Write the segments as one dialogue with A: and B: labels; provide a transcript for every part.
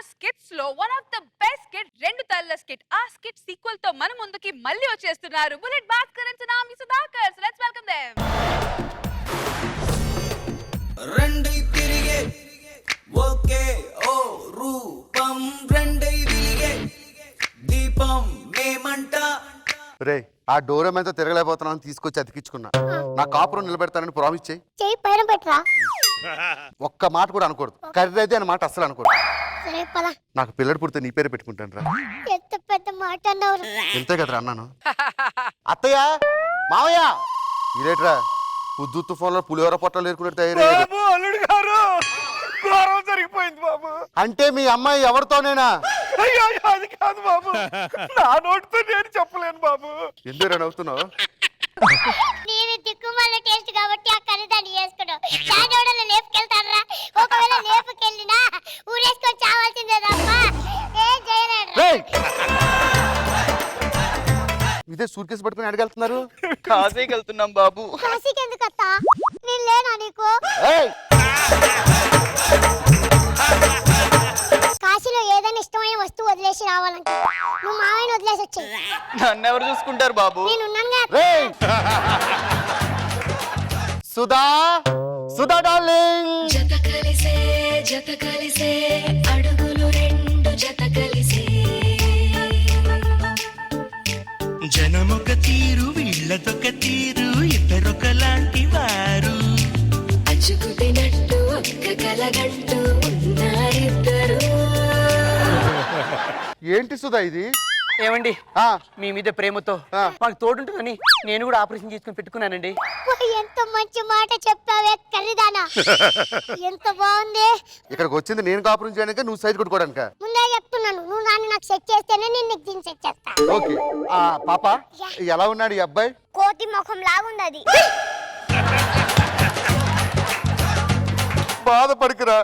A: Skits లో one of the best skit రెండు తల్ల స్కిట్. ఆ స్కిట్ సీక్వెల్ తో మన ముందుకి మళ్ళీ వచ్చేస్తున్నారు bullet Bhaskar and tsunami Sudhakar. So let's welcome them.
B: రెండై తిరిగే ఓకే ఓ రూపం రెండై విలిగే దీపం మేమంట.
C: రే ఆ డోరం ఎంత తిరగలేకపోతున్నాను తీసుకొచ్చి అతికించుకున్నా. నా కాపురం నిలబెడతానని ప్రామిస్ చేయి.
D: చెయ్యి పైన పెట్టరా.
C: ఒక్క మాట కూడా అనకూడదు. కర్రీ అయితే అన్న మాట అస్సలు అనకూడదు.
D: సరే పద.
C: నాకు పిల్లడు పుడితే నీ పేరు పెట్టుకుంటాను రా.
D: ఎంత పెద్ద మాట అన్నావు.
C: ఎంతే కదరా అన్నాను. అత్తయ్య మావయ్య ఇదేట్రా ఉద్దు తుఫాన్లో పులిహోర పొట్టలు ఏరుకున్నట్టు తయారయ్యారు.
E: అల్లుడు గారు ఘోరం జరిగిపోయింది బాబు.
C: అంటే మీ అమ్మాయి ఎవరితోనేనా?
E: అయ్యో అది కాదు బాబు, నా నోటితో నేను చెప్పలేను బాబు.
C: ఎందుకు నవ్వుతున్నావు?
D: నేను దిక్కుమాల టేస్ట్ కాబట్టి ఆ కర్రీదాన్ని చేసుకున్నావు. చాడోడలు లేపుకెళ్తారా? ఒకవేళ లేపుకెళ్ళినా ఊరేసుకొని చావాల్సిందే తప్ప ఏం చేయలేడు.
C: రేయ్! ఇదే సూట్ కేసు పట్టుకుని అడగలుతున్నారు.
E: కాశీకి వెళ్తున్నాం బాబు.
D: కాశీకి ఎందుకు అత్త? నేను లేనా నీకు?
C: ఏయ్!
D: కాశీలో ఏదైనా ఇష్టమైన వస్తువు వదిలేసి రావాలంటే నువ్వు మావయ్యని వదిలేసి వచ్చాయి.
E: నన్ను ఎవరు చూసుకుంటారు బాబు?
D: నేనున్నానుగా.
C: రేయ్! సుధా సుధా డార్లింగ్,
F: జత కలిసే అడుగులు రెండు జత కలిసే
G: జనమొక తీరు వీళ్ళదొక తీరు ఇద్దరొకలాంటి వారు
F: అచ్చుకుతినట్టు ఒక్క కలగంటూ ఉన్నారిద్దరు.
C: ఏంటి సుధా ఇది?
H: ఏమండి
C: ఆ,
H: మీ మీద ప్రేమతో
C: ఆ.
H: మాకు తోడుంటుందని నేను కూడా ఆపరేషన్ చేసుకుని పెట్టుకున్నానండి.
D: ఎంత మంచి మాట చెప్పావే కర్రీదానా. ఎంత బాగుంది.
C: ఇక్కడికి వచ్చింది నేను కాపురం చేయడానిక నువ్వు సైడ్ కొట్టుకోవడానిక?
D: ముందే చెప్తున్నాను, నువ్వు నాన్న నాకు సెట్ చేస్తేనే నేను నీకు దీన్ని సెట్ చేస్తా.
C: ఓకే. ఆ పాప ఎలా ఉన్నాడు ఈ అబ్బాయి?
D: కోతి ముఖం లాగుంది అది.
C: బాధపడకురా.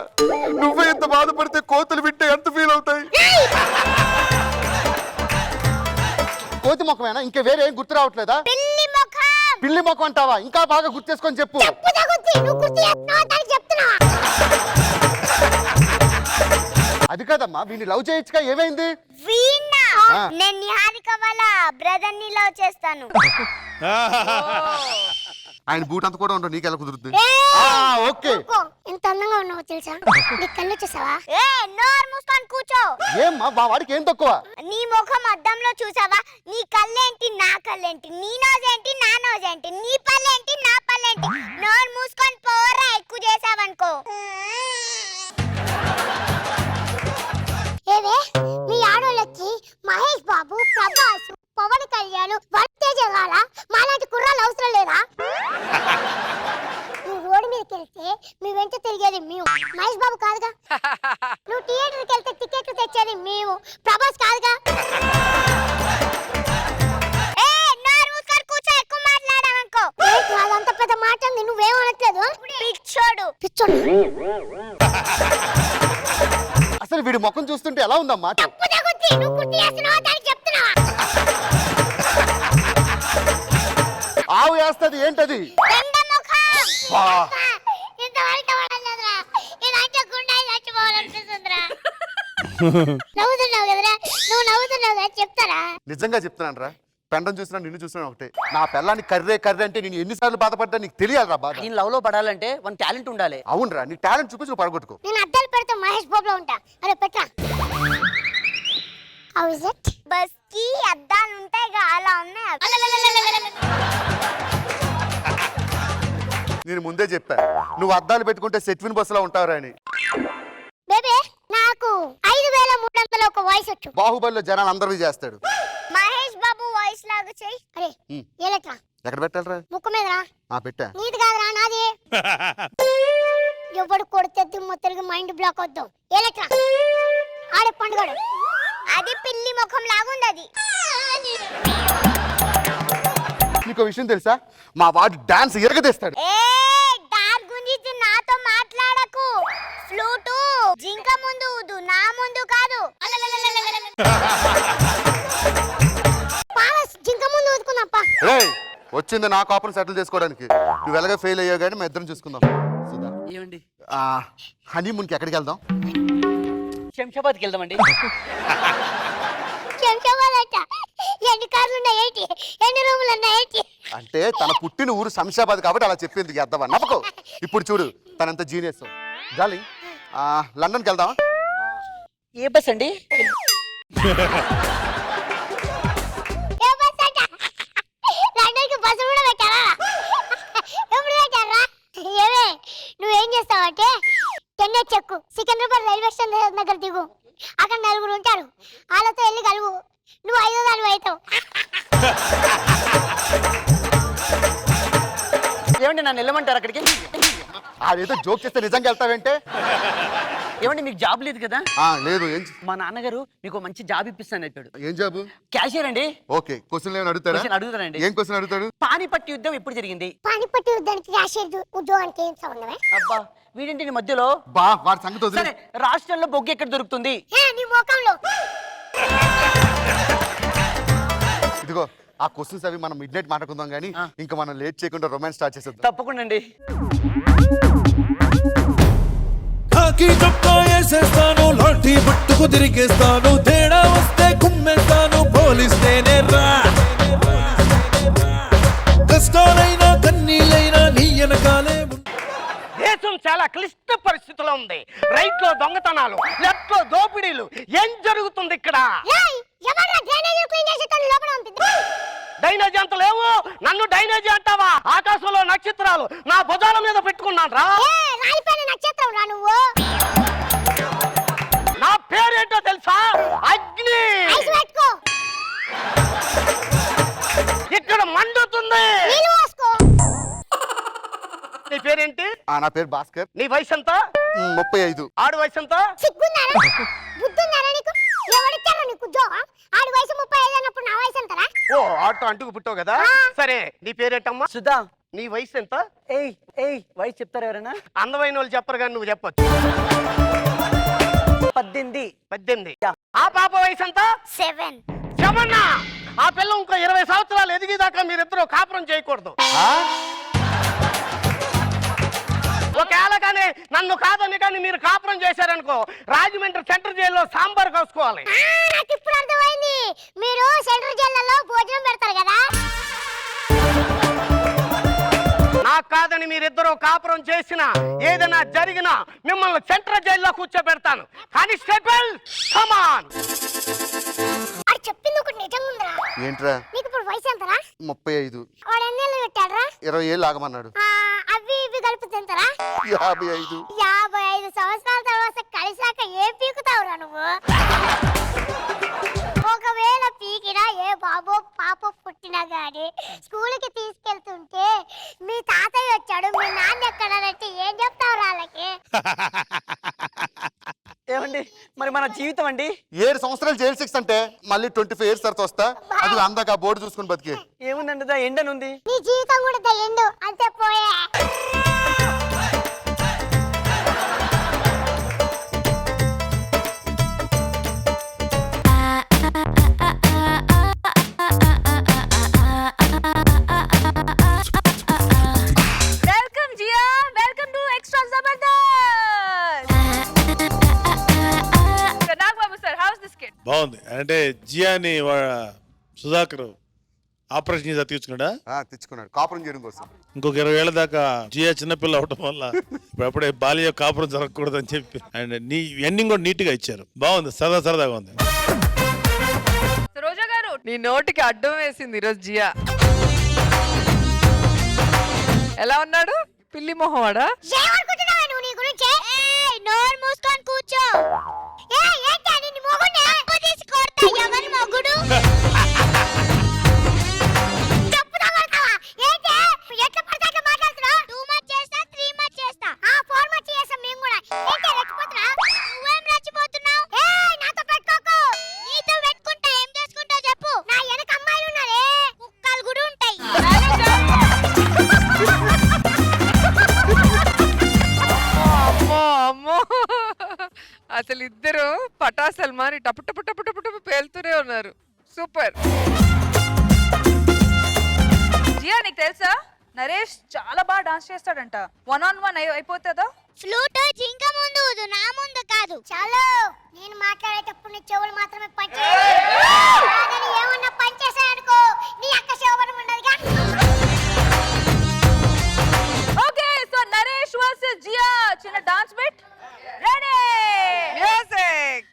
C: నువ్వే ఎంత బాధపడితే కోతులు వింటే ఎంత ఫీల్ అవుతాయి? కోతి ముఖమేనా? ఇంకా వేరే ఏం గుర్తు రావట్లేదా?
D: పిల్లి ముఖం.
C: పిల్లి ముఖం అంటావా? ఇంకా బాగా గుర్తు చేసుకొని చెప్పు.
D: చెప్పు తగుద్ది. నువ్వు గుర్తు చేస్తున్నావా దానికి చెప్తున్నావా?
C: అది కాదమ్మా, వీడిని లవ్ చేయొచ్చుగా, ఏమైంది?
D: వీణా
C: ఆ.
D: నేను నిహారిక వాళ్ళ బ్రదర్ ని లవ్ చేస్తాను.
C: ఆయన బూట్ అంత కూడా ఉండవు, నీకెలా కుదురుద్ది?
D: ఏయ్!
C: ఓకే.
D: ఊరుకో. ఎంత అందంగా ఉన్నావో తెలుసా? నీ కళ్ళు చూసావా? నోరు మూసుకొని కూర్చో.
C: ఏమ్మా మా వాడికి ఏం తక్కువ?
D: నీ ముఖం అద్దంలో చూసావా? నీ కళ్ళేంటి నా కళ్ళేంటి? నీ నోజేంటి నా నోజేంటి? నీ పళ్ళేంటి నా పళ్ళేంటి? నోరు మూసుకొని పోరా, ఎక్కువ చేసావనుకో. ఏవే మీ ఆడోళ్ళకి మహేష్ బాబు, ప్రభాస్, పవన్ కళ్యాణ్, వర్తేజ గాల మాలాంటి కుర్రాలు అవసరం లేదా? నువ్వు రోడ్డు మీదకి వెళ్తే మీ వెంట తిరిగేది మేము, మహేష్ బాబు కాదుగా. నువ్వు థియేటర్కి వెళ్తే టికెట్లు తెచ్చేది మేము, ప్రభాస్ కాదుగా. అదంత పెద్ద మాట ఉంది, నువ్వేమనట్లేదు. పిచ్చోడు పిచ్చోడు.
C: అసలు వీడి ముఖం చూస్తుంటే ఎలా ఉందమ్మా?
D: నువ్వు గుర్తు చేస్తున్నావా దానికి చెప్తున్నావా?
C: ఆవు వేస్తది ఏంటది? బా.
D: నవ్వుతున్నావు కదరా, నువ్వు నవ్వుతున్నావు కదా, చెప్తారా?
C: నిజంగా చెప్తున్నాను రా. పెండం చూసినా నిన్ను చూసినా ఒకటే. నా పిల్లాన్ని కర్రే అంటే నేను ఎన్నిసార్లు బాధపడ్డా నీకు తెలియాలి రా బాధ.
H: నేను లవ్ లో పడాలంటే వన్ టాలెంట్ ఉండాలి.
C: అవునరా, నీ టాలెంట్ చూపించి నువ్వు పడగొట్టుకో.
D: నేను అద్దాలు పెడితే మహేష్ బాబులో ఉంటా. అరే పెట్టా. How is it? బస్ కి అద్దాలు ఉంటాయి అలా ఉన్నాయి.
C: నేను ముందే చెప్పా నువ్వు అద్దాలు పెట్టుకుంటే సెట్విన్ బస్సులో ఉంటావురా అని.
D: బేబీ నాకు 5301 వాయిస్ వచ్చు.
C: బాహుబలిలో జనాలు అందరివి చేస్తాడు.
D: మహేష్ బాబు వాయిస్ లాగా చెయ్యి. అరే ఏలట్రా
C: ఎక్కడ పెట్టాలరా?
D: ముక్కు మీదరా.
C: పెట్టా.
D: నీది కాదురా నాది. ఎవడు కొడితే దిమ్మొత్తరికి మైండ్ బ్లాక్ అవుతావు. ఏలట్రా ఆడే పండుగడు. అది పిల్లి ముఖం లాగుంది అది.
C: నీకు విషయం తెలుసా? మా వాడు డాన్స్ ఎరగదీస్తాడు.
D: గురించి నాతో మాట్లాడకు. ఫ్లూటు జింక ముందు ఊదు, నా ముందు కాదు. జింక ముందు ఊదుకున్నప్ప.
C: వచ్చింది నా కాపురం సెటిల్ చేసుకోవడానికి. నువ్వు ఎలాగ ఫెయిల్ అయ్యావు కానీ మేము ఇద్దరం చూసుకుందాం. సుధా,
H: ఏమండి
C: హనీమూన్కి ఎక్కడికి వెళ్దాం?
H: శంషాబాద్కి వెళ్దామండి.
D: శంషాబాద్ అంట. ఎన్ని కార్లు ఉన్నాయి ఏంటి? ఎన్ని రూములు ఉన్నాయి ఏంటి?
C: అంటే తన పుట్టిన ఊరు శంషాబాద్ కాబట్టి అలా చెప్పింది ఎద్దవా నమ్మకం. ఇప్పుడు చూడు తనంత జీనియస్. జాలి లండన్కి వెళ్దామా?
H: ఏ బస్ అండి?
D: ఏ బస్ అంట? లండన్కి బస్సు కూడా పెట్టారా? ఎప్పుడు పెట్టారా? ఏమే నువ్వేం చేస్తావంటే చెన్నై చెక్కు సికింద్రాబాద్ రైల్వే స్టేషన్ దగ్గర దిగు. అక్కడ నలుగురు ఉంటారు. వాళ్ళతో వెళ్ళి కలువు. నువ్వు 5వ దానివి అవుతావు.
H: ఏమండి నన్ను వెళ్ళమంటారు అక్కడికి?
C: అదేదో జోక్ చేస్తే నిజంగా వెళ్తావేంటే?
H: ఏమండి మీకు జాబ్ లేదు కదా?
C: లేదు. ఏం
H: మా నాన్నగారు మీకు మంచి జాబ్ ఇప్పిస్తాను చెప్పాడు.
C: ఏం జాబు?
H: క్యాషియర్ అండి.
C: ఓకే, క్వశ్చన్ ఏమైనా అడుగుతారా?
H: క్వశ్చన్ అడుగుతానండి.
C: ఏం క్వశ్చన్ అడుగుతాడు?
H: పానిపట్టు యుద్ధం ఎప్పుడు జరిగింది?
D: పానిపట్టు యుద్ధానికి క్యాషియర్ ఉద్యోగానికి ఏం సంబంధమే?
H: అబ్బా వీడింటి మధ్యలో.
C: వాడి సంగతి వదిలే.
H: సరే రాష్ట్రంలో బొగ్గు ఎక్కడ దొరుకుతుంది?
D: నీ ముఖంలో.
C: ఇదిగో ఆ క్వశ్చన్స్ అవి మనం మిడ్ నైట్ మాట్లాడుకుందాం కానీ ఇంకా మనం లేట్ చేయకుండా రొమాన్స్ స్టార్ట్ చేసేద్దాం.
H: తప్పకుండా అండి.
I: కాకి చొక్కా వేసేస్తాను, లాఠీ పట్టుకు తిరిగేస్తాను, తేడా వస్తే కుమ్మేస్తాను, పోలిస్తేనే రా. కష్టాలైనా కన్నీళ్ళైనా నీ వెనకాలే.
E: దేశం చాలా క్లిష్ట పరిస్థితిలో ఉంది. రైట్ లో దొంగతనాలు, లెఫ్ట్ లో దోపిడీలు. ఏం జరుగుతుంది ఇక్కడ? డైనేజీ అంత లేవు, నన్ను డైనేజీ అంటావా? ఆకాశంలో నక్షత్రాలు నా భుజాల మీద పెట్టుకున్నాను రా.
D: నక్షత్రం రా నువ్వు.
E: నా పేరేంటో తెలుసా? అగ్ని. ఇక్కడ మండుతుంది. నీ పేరేంటి?
C: నా పేరు భాస్కర్.
E: నీ వయసు ఎంత?
C: 35.
E: ఆడు వయసు ఎంత? ఓ ఆటో అంటుకు పుట్టావు కదా. సరే నీ పేరేంటమ్మా?
H: సుధా.
E: నీ వయసు ఎంత?
H: వయసు చెప్తారా ఎవరైనా?
E: అందమైన వాళ్ళు చెప్పరు కానీ నువ్వు చెప్పొచ్చు. 18. ఆ పాప వయసు ఎంత?
D: 7.
E: చెప్పన్నా. ఆ పిల్ల ఇంకో 20 సంవత్సరాలు ఎదిగేదాకా మీరిద్దరూ కాపురం చేయకూడదు. ఒకవేళ కానీ నన్ను కాదని కానీ మీరు కాపురం చేశారనుకో, రాజమండ్రి సెంట్రల్ జైల్లో సాంబార్ కోసుకోవాలి.
D: నాకు ఇప్పుడు అర్థమైంది. మీరు సెంట్రల్ జైల్లో భోజనం పెడతారు కదా.
E: నాకు కాదని మీరిద్దరూ కాపురం చేసినా ఏదైనా జరిగినా మిమ్మల్ని సెంట్రల్ జైల్లో కూర్చోబెడతాను. Constable come on.
D: అది చెప్పింది ఒకటి నిజంగా ఉందిరా.
C: ఏంట్రా?
D: నీకు ఇప్పుడు వయసు ఎంతరా?
C: 35.
D: వాడు ఎన్నేళ్ళు పెట్టాడరా?
C: 20 ఏళ్ళు ఆగమన్నాడు.
D: అవి ఇవి కలిపి తింటారా?
C: 55.
D: 55 సంవత్సరాల తర్వాత కలిసాక ఏం పీకుతావురా నువ్వు? ఒకవేళ పీకినా ఏ బాబో పాప పుట్టినా గాని స్కూల్కి తీసుకెళ్తుంటే మీ తాతయ్య వచ్చాడు, మీ నాన్న ఎక్కడంటే ఏం చెప్తావు వాళ్ళకి?
H: ఏమండి మరి మన జీవితం అండి?
C: 7 సంవత్సరాలు జైలు శిక్ష అంటే మళ్ళీ 25 ఇయర్స్ తర్వాత వస్తా. అది అందాక ఆ బోర్డు చూసుకుని బతికే.
H: ఏముందండి ఎండనుంది.
D: నీ జీవితం కూడా దయ్యండు అంతే పోయే.
A: Welcome Jia, welcome to extra Jabardasth. Nagababu sir, how's this kid?
I: బాగుంది. అంటే జియాని సుధాకర్ ఆపరేషన్ చేసి తీర్చుకున్నాడా?
C: తెచ్చుకున్నాడు కాపురం చేయడం కోసం.
I: ఇంకొక 20 ఏళ్ల దాకా జియా చిన్నపిల్ల అవడం వల్ల ఇప్పుడప్పుడే బాల్య కాపురం జరగకూడదు అని చెప్పి అండ్ నీ ఎండింగ్ కూడా నీట్ గా ఇచ్చారు. బాగుంది, సరదాగా ఉంది.
A: రోజా గారు,
J: నీ నోటికి అడ్డం వేసింది ఈరోజు జియా. ఎలా ఉన్నాడు పిల్లి మొహవాడా?
D: ఏమనుకుంటున్నావా నువ్వు నీ గురించి? నోరు మూసుకొని కూర్చో. ఏంటి నీ మొగుడు తీసి కొడతా? ఎవరి మొగుడు? చెప్పుదా కొడతావా? ఏంటి ఎట్లా పడితే అట్లా మాట్లాడుతున్నావు? 2 మచ్ చేస్తా, 3 మచ్ చేస్తా, 4 మచ్ చేస్తాం మేము కూడా. ఏంటి రెచ్చిపోతున్నా? నువ్వేం రెచ్చిపోతున్నావు? నాతో పెట్టుకోకు. నీతో పెట్టుకుంటా ఏం చేసుకుంటావు చెప్పు. నా వెనక అమ్మాయిలు ఉన్నారే, కుక్కలు కూడా ఉంటాయి.
J: అమ్మో అసలు ఇద్దరు పటాసలు మారి టపు టపు టపు టపు టపు పేలుతూనే ఉన్నారు. సూపర్.
A: జియా నీకు తెలుసా, నరేష్ చాలా బాగా డాన్స్ చేస్తాడంట. 1-on-1 అయిపోతుందా?
D: ఫ్లూట్ జింక ముందు ఊదు, నా ముందు కాదు. చాలు, నేను మాట్లాడేటప్పుడు నీ చెవులు మాత్రమే పనిచేయాలి. ఏమన్నా పనిచేసాయనుకో నీ అక్క శోభనం ఉండదుగా.
A: Okay so Naresh versus Jiya చిన్న డాన్స్ బిట్ రెడీ
J: మ్యూజిక్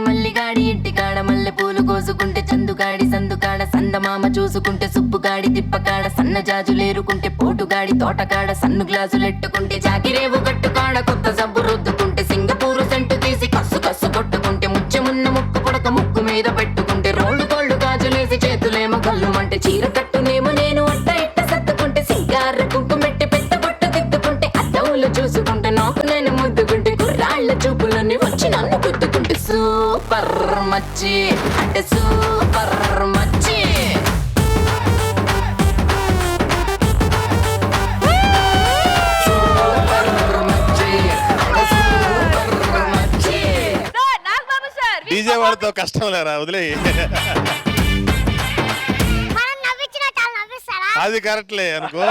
F: మల్లిగాడి ఇంటికాడ మల్లె పూలు కోసుకుంటే చందుగాడి సందుకాడ సందమామ చూసుకుంటే సుబ్బుగాడి తిప్పకాడ సన్న జాజులేరుకుంటే పోటుగాడి తోటకాడ సన్ను గ్లాసులెట్టుకుంటే జాకిరేవు కట్టుకాడ కొత్త సబ్బు రుద్దుకుంటే సింగపూరు సెంటు తీసి కస్సు కస్సు కొట్టుకుంటే ముచ్చెమున్న ముక్కు పొడక ముక్కు మీద పెట్టుకుంటే రోళ్ళు గోళ్ళు గాజులేసి చేతులేమో గల్లుమంటే చీర కట్టునేమో నేను అట్ట ఇట్ట సత్తుకుంటే సింగార కుంకుమెట్టి పెద్ద బొట్టు దిద్దుకుంటే అద్దవులు చూసుకుంటే నాకు నేను ముద్దుకుంటే కుర్రాళ్ళ చూపులన్నీ వచ్చి నన్ను గుద్దుకుంటే సూపర్ మచ్చి అంటే సూపర్ మచ్చి.
A: సార్ నాగబాబు సార్
I: డీజే వాడితో కష్టం లేరా వదిలే
D: మనం నవ్వించినట్టు వాళ్ళు నవ్విస్తారా?
I: అది కరెక్ట్లే అనుకో